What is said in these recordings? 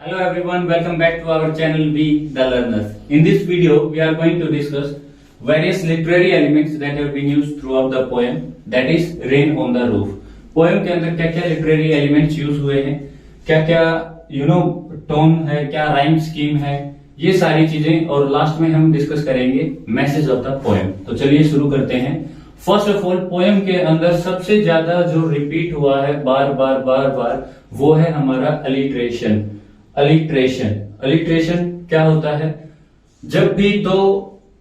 Hello everyone, welcome back to our channel Be The Learners. In this video, we are going to discuss various literary elements that have been used throughout the poem, that is Rain on the Roof. Poem के अंदर क्या क्या literary elements use हुए हैं, क्या क्या tone है, क्या राइम स्कीम है, ये सारी चीजें, और लास्ट में हम डिस्कस करेंगे मैसेज ऑफ द पोएम। तो चलिए शुरू करते हैं। फर्स्ट ऑफ ऑल, पोएम के अंदर सबसे ज्यादा जो रिपीट हुआ है बार बार बार बार, वो है हमारा अलिट्रेशन। अलिट्रेशन क्या होता है? जब भी दो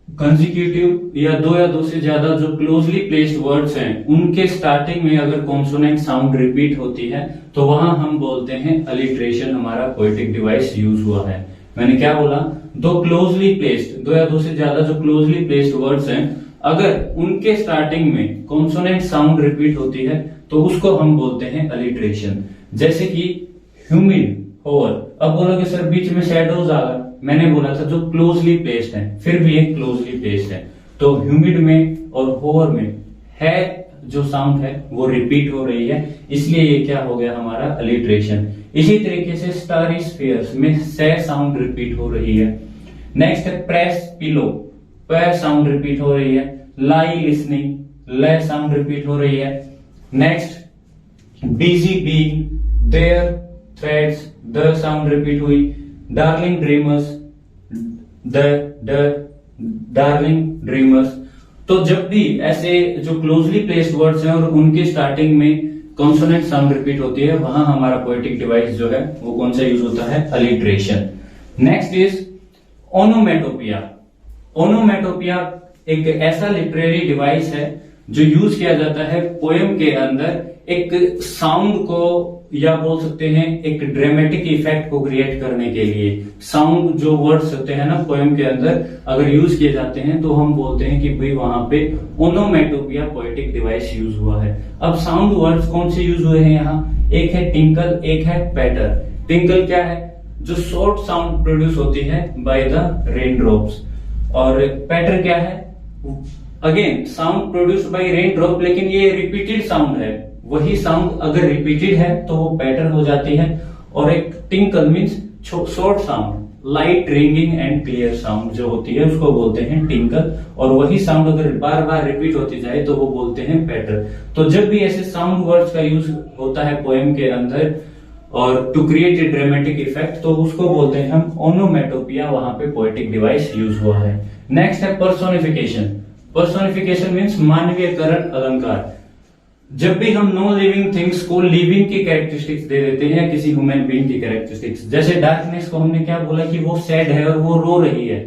कंसेक्यूटिव या दो से ज्यादा जो क्लोजली प्लेस्ड वर्ड्स हैं, उनके स्टार्टिंग में अगर कॉन्सोनेंट साउंड रिपीट होती है तो वहां हम बोलते हैं अलिट्रेशन। हमारा पोएटिक डिवाइस यूज हुआ है। मैंने क्या बोला? दो क्लोजली प्लेस्ड, दो या दो से ज्यादा जो क्लोजली प्लेस्ड वर्ड्स हैं, अगर उनके स्टार्टिंग में कॉन्सोनेंट साउंड रिपीट होती है तो उसको हम बोलते हैं अलिट्रेशन। जैसे कि ह्यूमिड, होवर। अब बोलोगे सर बीच में शैडोज आ गए, मैंने बोला था जो क्लोजली प्लेस्ड है, फिर भी एक क्लोजली प्लेस्ड है। तो ह्यूमिड में और होवर में है जो साउंड है वो रिपीट हो रही है, इसलिए ये क्या हो गया हमारा अलिट्रेशन। इसी तरीके से स्टारी स्फीयर्स में से साउंड रिपीट हो रही है। नेक्स्ट है प्रेस पिलो, प साउंड रिपीट हो रही है। लाई लिसनिंग, ल साउंड रिपीट हो रही है। Next busy being, their threads, the sound repeat हुई। Darling dreamers, the darling dreamers. तो जब भी ऐसे जो क्लोजली प्लेस्ड वर्ड्स हैं और उनके स्टार्टिंग में कॉन्सोनेंट साउंड रिपीट होती है, वहां हमारा पोएटिक डिवाइस जो है वो कौन सा यूज होता है? Alliteration. Next is onomatopoeia. Onomatopoeia एक ऐसा लिटरेरी डिवाइस है जो यूज किया जाता है पोएम के अंदर एक साउंड को, या बोल सकते हैं एक ड्रामेटिक इफेक्ट को क्रिएट करने के लिए। साउंड जो वर्ड्स होते हैं ना पोएम के अंदर, अगर यूज किए जाते हैं तो हम बोलते हैं कि भाई वहां पे ओनोमेटोपिया पोएटिक डिवाइस यूज हुआ है। अब साउंड वर्ड्स कौन से यूज हुए हैं यहाँ? एक है टिंकल, एक है पैटर। टिंकल क्या है? जो शॉर्ट साउंड प्रोड्यूस होती है बाय द रेन ड्रॉप्स। और पैटर क्या है? Again sound produce by rain drop, लेकिन ये रिपीटेड साउंड है। वही साउंड अगर रिपीटेड है तो वो पैटर हो जाती है। और एक tinkle means short sound, light ringing and clear sound जो होती है उसको बोलते हैं टिंकल। और वही साउंड अगर बार बार रिपीट होती जाए तो वो बोलते हैं पैटर। तो जब भी ऐसे साउंड वर्ड्स का यूज होता है पोएम के अंदर और to create a dramatic effect, तो उसको बोलते हैं हम ओनोमेटोपिया। वहां पे पोएटिक डिवाइस यूज हुआ है। नेक्स्ट है पर्सोनिफिकेशन। पर्सोनिफिकेशन मीन्स मानवीयकरण अलंकार। जब भी हम नॉन लिविंग थिंग्स को लिविंग की कैरेक्टरिस्टिक्स दे देते हैं या किसी ह्यूमन बीइंग की कैरेक्टरिस्टिक्स, जैसे डार्कनेस को हमने क्या बोला कि वो सैड है और वो रो रही है,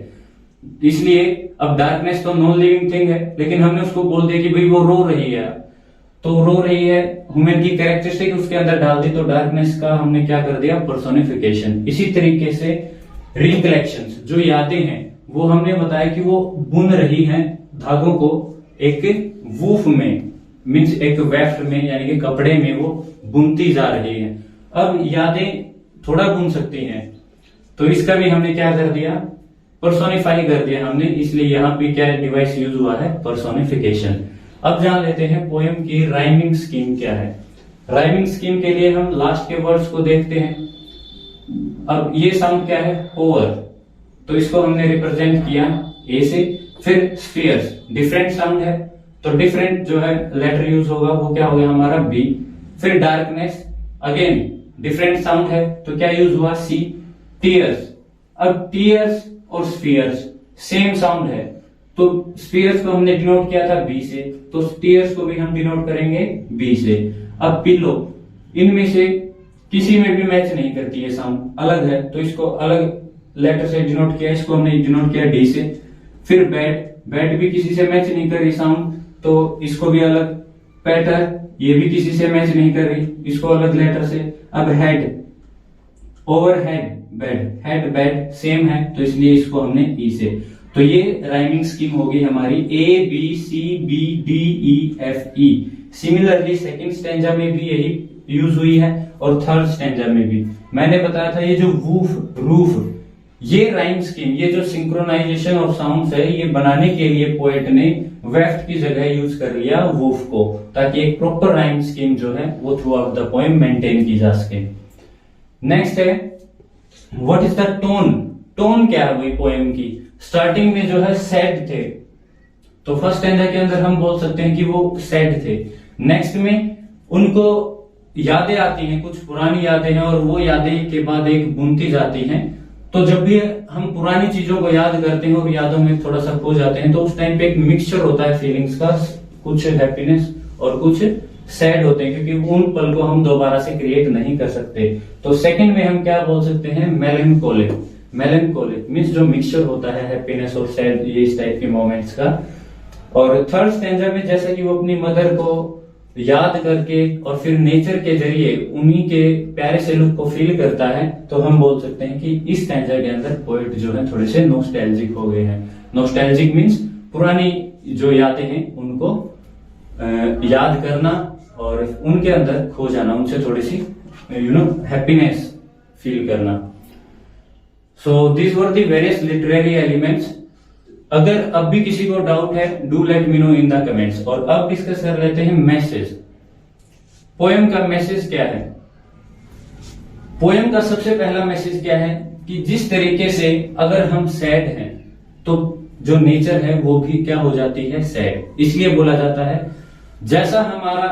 इसलिए अब डार्कनेस तो नॉन लिविंग थिंग है, लेकिन हमने उसको बोल दिया कि भाई वो रो रही है। तो रो रही है, ह्यूमन की कैरेक्टरिस्टिक उसके अंदर डाल दी, तो डार्कनेस का हमने क्या कर दिया? पर्सोनिफिकेशन। इसी तरीके से रिकलेक्शंस, जो यादें हैं, वो हमने बताया कि वो बुन रही हैं धागों को एक वूफ में, मीन्स एक वेफ्ट में, यानी कि कपड़े में वो बुनती जा रही है। अब यादें थोड़ा बुन सकती हैं, तो इसका भी हमने क्या कर दिया? पर्सोनिफाई कर दिया हमने, इसलिए यहां पे क्या डिवाइस यूज हुआ है? पर्सोनिफिकेशन। अब जान लेते हैं पोएम की राइमिंग स्कीम क्या है। राइमिंग स्कीम के लिए हम लास्ट के वर्ड्स को देखते हैं। अब ये साउंड क्या है? होवर, तो इसको हमने रिप्रेजेंट किया ए से। फिर स्फीयर्स, डिफरेंट साउंड है, तो डिफरेंट जो है लेटर यूज होगा वो क्या हो गया हमारा? बी। फिर डार्कनेस, अगेन डिफरेंट साउंड है, तो क्या यूज हुआ? सी। टीयर्स, अब टीयर्स और स्फीयर्स सेम साउंड है, तो स्फीयर्स को हमने डिनोट किया था बी से, तो टीयर्स को भी हम डिनोट करेंगे बी से। अब पिलो, इनमें से किसी में भी मैच नहीं करती है, साउंड अलग है, तो इसको अलग लेटर से डिनोट किया, इसको हमने डिनोट किया डी से। फिर बेड, बेड भी किसी से मैच नहीं कर रही साउंड, तो इसको भी अलग। पैटर, ये भी किसी से मैच नहीं कर रही, इसको अलग लेटर से। अब head, over head bed, head bed same है, तो इसलिए इसको हमने ई से। तो ये राइमिंग स्कीम होगी हमारी A B C B D E F E. Similarly second stanza में भी यही यूज हुई है और थर्ड स्टैंजा में भी। मैंने बताया था ये जो वूफ, रूफ, ये राइम स्कीम, ये जो सिंक्रोनाइजेशन ऑफ साउंड्स है, ये बनाने के लिए पोएट ने वेफ्ट की जगह यूज कर लिया वूफ को, ताकि एक प्रॉपर राइम स्कीम जो है वो through out the poem maintain की जा सके। नेक्स्ट है what is the tone, tone क्या है वही पोएम की। स्टार्टिंग में जो है सैड थे, तो फर्स्ट स्टैंजा के अंदर हम बोल सकते हैं कि वो सैड थे। नेक्स्ट में उनको यादें आती हैं, कुछ पुरानी यादें हैं, और वो यादें के बाद एक बुनती जाती हैं। तो जब भी हम पुरानी चीजों को याद करते हैं और यादों में थोड़ा सा खो जाते हैं, तो उस टाइम पे एक मिक्सचर होता है फीलिंग्स का, कुछ हैप्पीनेस और कुछ सैड होते हैं, क्योंकि उन पल को हम दोबारा से क्रिएट नहीं कर सकते। तो सेकंड में हम क्या बोल सकते हैं, मेलनकोलिक। मेलनकोलिक मीन्स जो मिक्सचर होता है हैप्पीनेस और सैड, ये इस टाइप के मोमेंट्स का। और थर्ड स्टैंजा में जैसा कि वो अपनी मदर को याद करके और फिर नेचर के जरिए उन्हीं के प्यारे से लुक को फील करता है, तो हम बोल सकते हैं कि इस स्टैंजा के अंदर पोएट जो है थोड़े से नोस्टैल्जिक हो गए हैं। नोस्टैल्जिक मीन्स पुरानी जो यादें हैं उनको याद करना और उनके अंदर खो जाना, उनसे थोड़ी सी हैप्पीनेस फील करना। So this were the various literary elements. अगर अब भी किसी को डाउट है, do let me know in the comments. और अब डिस्कस कर लेते हैं मैसेज। पोएम का मैसेज क्या है। पोएम का सबसे पहला मैसेज क्या है कि जिस तरीके से अगर हम सैड हैं तो जो नेचर है वो भी क्या हो जाती है, सैड। इसलिए बोला जाता है जैसा हमारा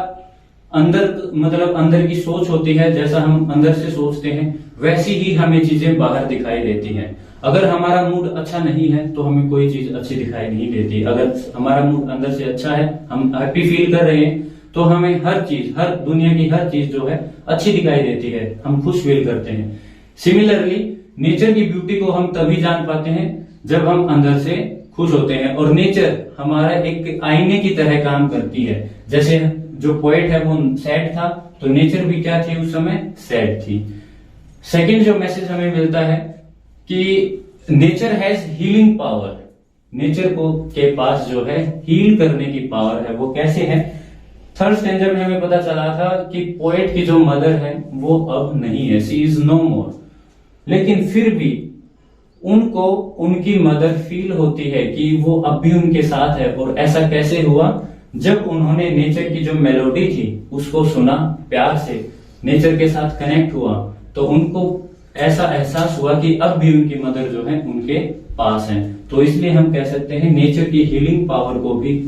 अंदर मतलब अंदर की सोच होती है, जैसा हम अंदर से सोचते हैं वैसी ही हमें चीजें बाहर दिखाई देती हैं। अगर हमारा मूड अच्छा नहीं है तो हमें कोई चीज अच्छी दिखाई नहीं देती। अगर हमारा मूड अंदर से अच्छा है, हम हैप्पी फील कर रहे हैं, तो हमें हर चीज, हर दुनिया की हर चीज जो है अच्छी दिखाई देती है, हम खुश फील करते हैं। सिमिलरली नेचर की ब्यूटी को हम तभी जान पाते हैं जब हम अंदर से खुश होते हैं, और नेचर हमारा एक आईने की तरह काम करती है। जैसे जो पोएट है वो सैड था, तो नेचर भी क्या थी उस समय, सैड थी। सेकंड जो मैसेज हमें मिलता है कि nature has healing power. Nature को के पास जो है हील करने की पावर है। वो कैसे है, थर्ड स्टैंडर्ड में हमें पता चला था कि पोएट की जो मदर है वो अब नहीं है, शी इज नो मोर, लेकिन फिर भी उनको उनकी मदर फील होती है कि वो अब भी उनके साथ है। और ऐसा कैसे हुआ, जब उन्होंने नेचर की जो मेलोडी थी उसको सुना, प्यार से नेचर के साथ कनेक्ट हुआ, तो उनको ऐसा एहसास हुआ कि अब भी उनकी मदर जो है उनके पास है। तो इसलिए हम कह सकते हैं नेचर की हीलिंग पावर को भी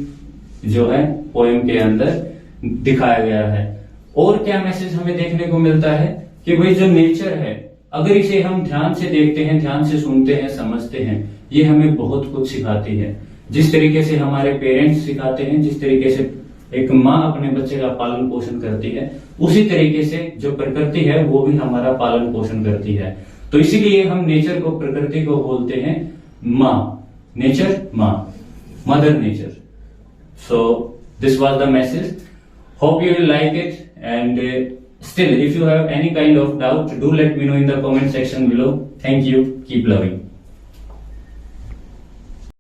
जो है पोएम के अंदर दिखाया गया है। और क्या मैसेज हमें देखने को मिलता है कि भाई जो नेचर है, अगर इसे हम ध्यान से देखते हैं, ध्यान से सुनते हैं, समझते हैं, ये हमें बहुत कुछ सिखाती है। जिस तरीके से हमारे पेरेंट्स सिखाते हैं, जिस तरीके से एक माँ अपने बच्चे का पालन पोषण करती है, उसी तरीके से जो प्रकृति है वो भी हमारा पालन पोषण करती है। तो इसीलिए हम नेचर को, प्रकृति को बोलते हैं माँ, नेचर माँ, mother nature. So this was the message, hope you will like it, and still if you have any kind of doubt, do let me know in the comment section below. Thank you, keep loving.